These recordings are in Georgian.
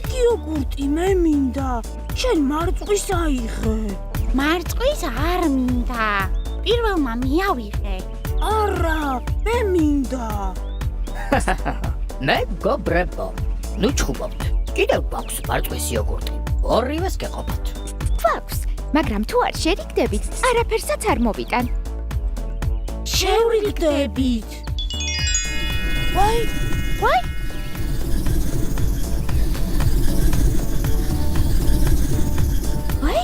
ეგ იოგურტი მე მინდა. შენ მარწყვის აიღე. მარწყვის არ მინდა. პირველმა მიავიღე. არა, მე მინდა. მეგობრებო, ნუ ჩხუბობთ. კიდევ გვაქვს მარწყვის იოგურტი. ორივეს გეყოფათ. გვაქვს, მაგრამ თუ არ შერიგდებით, არაფერსაც არ მოვიტან. შევრიგდებით. ვაი, ვაი, ვაი?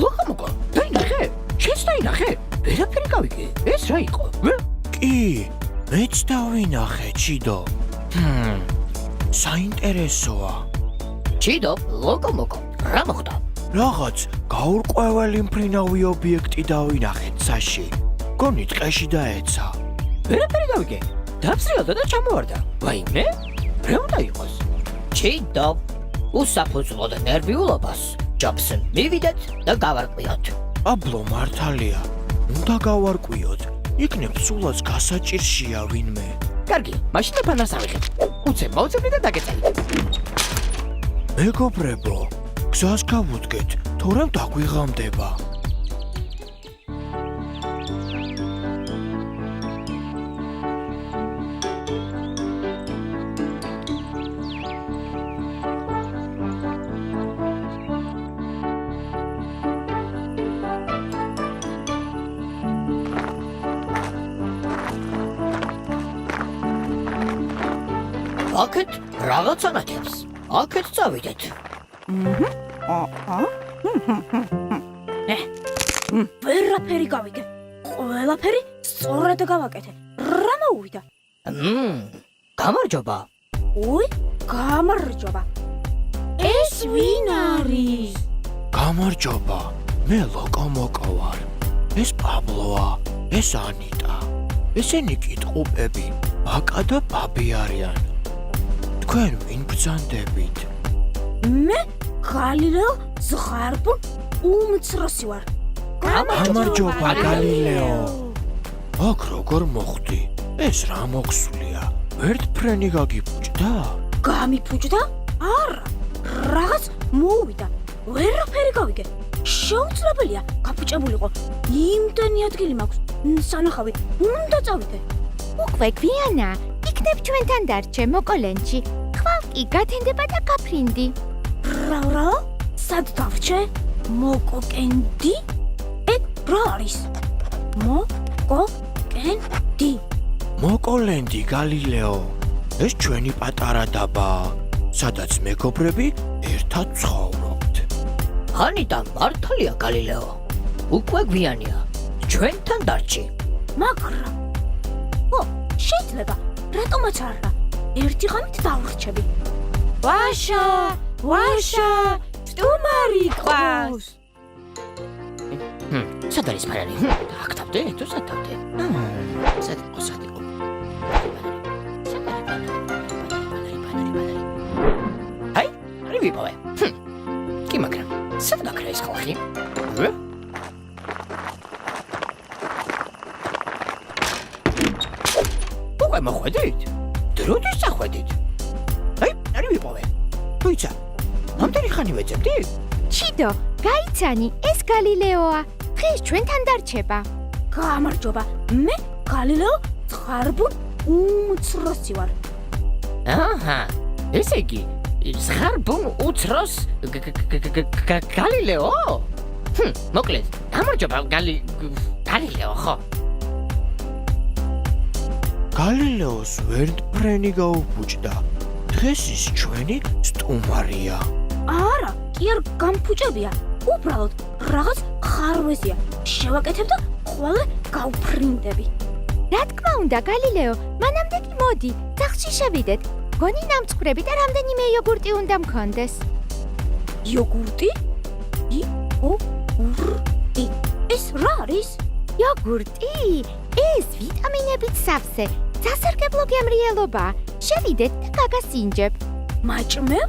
ლოკომოკო, დაინახე? შენც დაინახე? ვერაფერი გავიგე. ეს რა იყო? კი, მეც დავინახე, ჩიდო. საინტერესოა. ჩიდო, ლოკომოკო, რა მოხდა? რაღაც გაურკვეველი მფრინავი ობიექტი დავინახეთ ცაში. გონი ტყეში დაეცა. ვერაფერი გავიგე. დაფსრიალდა და ჩამოვარდა. ვაიმე? რა უნდა იყოს? ჩიდო, უსაფუძვლო და ნერვიულობას ჯობს მივიდეთ და გავარკვიოთ. აბლო მართალია. უნდა გავარკვიოთ. იქნებ სულაც გასაჭირშია ვინმე. კარგი, მაშინ ფანას ავიღებ. უცებ მოვწევდი და დაგეწევით. მეგობრებო, გზას გავუდგეთ, თორემ დაგვიღამდება. აქეთ რაღაცა ნათებს. აქეთ წავიდეთ. ვერაფერი გავიგე. ყველაფერი სწორად გავაკეთე. რა მოუვიდა? გამარჯობა. უი, გამარჯობა. ეს ვინ არის? გამარჯობა. მე ლოკომოკო ვარ. ეს პაბლოა, ეს ანიტა. ესენი კითხულები ბაკა და ბაბი არიან. თქვენ ვინ ბრძანდებით? მე გალილეო ზღარბუნ უმცროსი ვარ. გამარჯობა გალილეო. აქ როგორ მოხდი? ეს რა მოხსულია? ერთფრენი გაგიფუჭდა? გამიფუჭდა? არა, რაღაც მოუვიდა. ვერაფერი გავიგე. შეუძლებელია გაფუჭებულიყო. იმდენი ადგილი მაქვს. სანახავი, უნდა წავიდე. უკვე გვიანა, იქნებ ჩვენთან დარჩე მოკოლენში. ხვალ კი გათენდება და გაფრინდი. რა? სად დავრჩე? მოკოკენდი? ეგ რა არის? მოკოკენდი. მოკოლენდი გალილეო. ეს ჩვენი პატარა დაბაა, სადაც მეგობრები ერთად ცხოვრობთ. ანიტა, მართალია გალილეო. უკვე გვიანია. ჩვენთან დარჩი. მაგრამ შეიძლება, რატომაც არა? ერთი ღამით დავრჩები. ვაშა, სტუმარი ყავს. სად არის ფარარი? აქ თავდე, თუ სად თავდე? სად იყო? აი, არ ვიპოვე. კი, მაგრამ სად გაქრა ეს ხალხი? უკვე მოხვედით? დროდის წახვედით? აი, არ ვიპოვე. თუცა, ამდენი ხანი ვეძებდი? ჩიდო, გაიცანი, ეს გალილეოა. დღეს ჩვენთან დარჩება. გამარჯობა. მე გალილეო ზღარბუნ უმცროსი ვარ. აჰა, ესე იგი, ზღარბუნ უცროს გალილეო? მოკლედ, გამარჯობა გალილეო, ხო? გალილეოს ვერტფრენი გაუფუჭდა. დღეს ის ჩვენი სტუმარია. არა, კი არ გამფუჭებია. უბრალოდ რაღაც ხარვეზია. შევაკეთებ და ხოლე გავფრინდები. რა თქმა უნდა, გალილეო, მანამდე კი მოდი, ძაღლში შევიდეთ. გონი ნამწყვრები და რამდენიმე იოგურტი უნდა მქონდეს. იოგურტი? იოგურტი. ეს რა არის? იოგურტი? ეს ვიტამინებით სავსე, სასარგებლო გემრიელობა. შევიდეთ და გაგასინჯებ. მაჭმევ?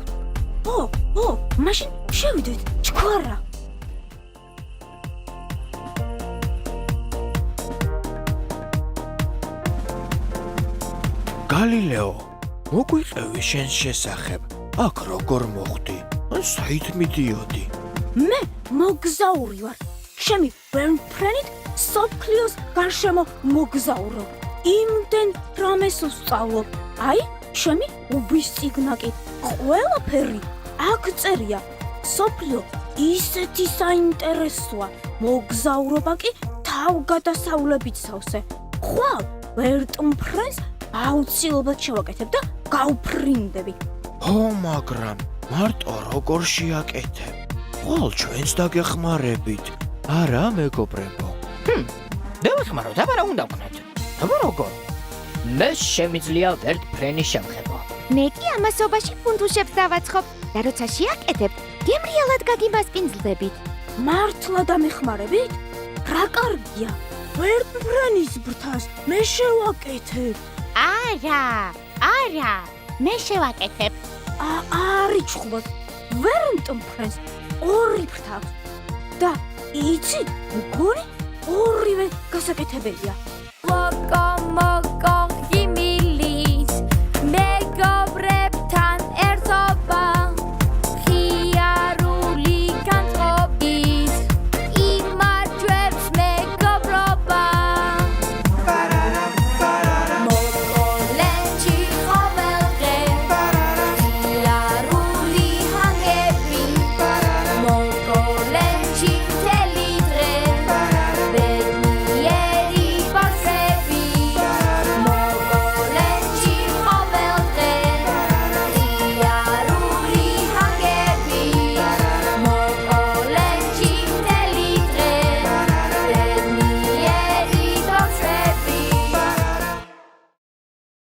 მაშინ შევიდეთ, ჩქარა. გალილეო, მოგვიყევი შენს შესახებ. აქ როგორ მოხდი? ან საით მიდიოდი? მე მოგზაური ვარ. ჩემი ვერნფრენით სოფლიოს გარშემო მოგზაურო. იმდენ რამეს ვსწავლობ. აი, ჩემი უბისწიგნაკი. ყველაფერი აქ წერია. სოფლიო ისეთი საინტერესოა. მოგზაურობა კი თავგადასავლებით სავსე. ხვალ ვერტმფრენს აუცილებლად შევაკეთებ და გავფრინდები. ო, მაგრამ მარტო როგორ შეაკეთებ? ხვალ ჩვენს დაგეხმარებით. არა, მეგობრებო. დავეხმაროთ, აბა რა უნდა ვქნათ? აბა როგორ? მე შემიძლია ვერტფრენი შევხებო. მე კი ამასობაში ფუნდუშებს დავაცხობ და როცა შეაკეთებ, გემრიელად გაგიმასპინძლდებით. მართლა დამეხმარებით? რა კარგია. ვერტმფრენის ბრთას მე შევაკეთებ. არა, მე შევაკეთებ. არიჩხუბოთ. ვერტმფრენს ორი ბრთა აქვს. და იცი, მგონი ორივე გასაკეთებელია.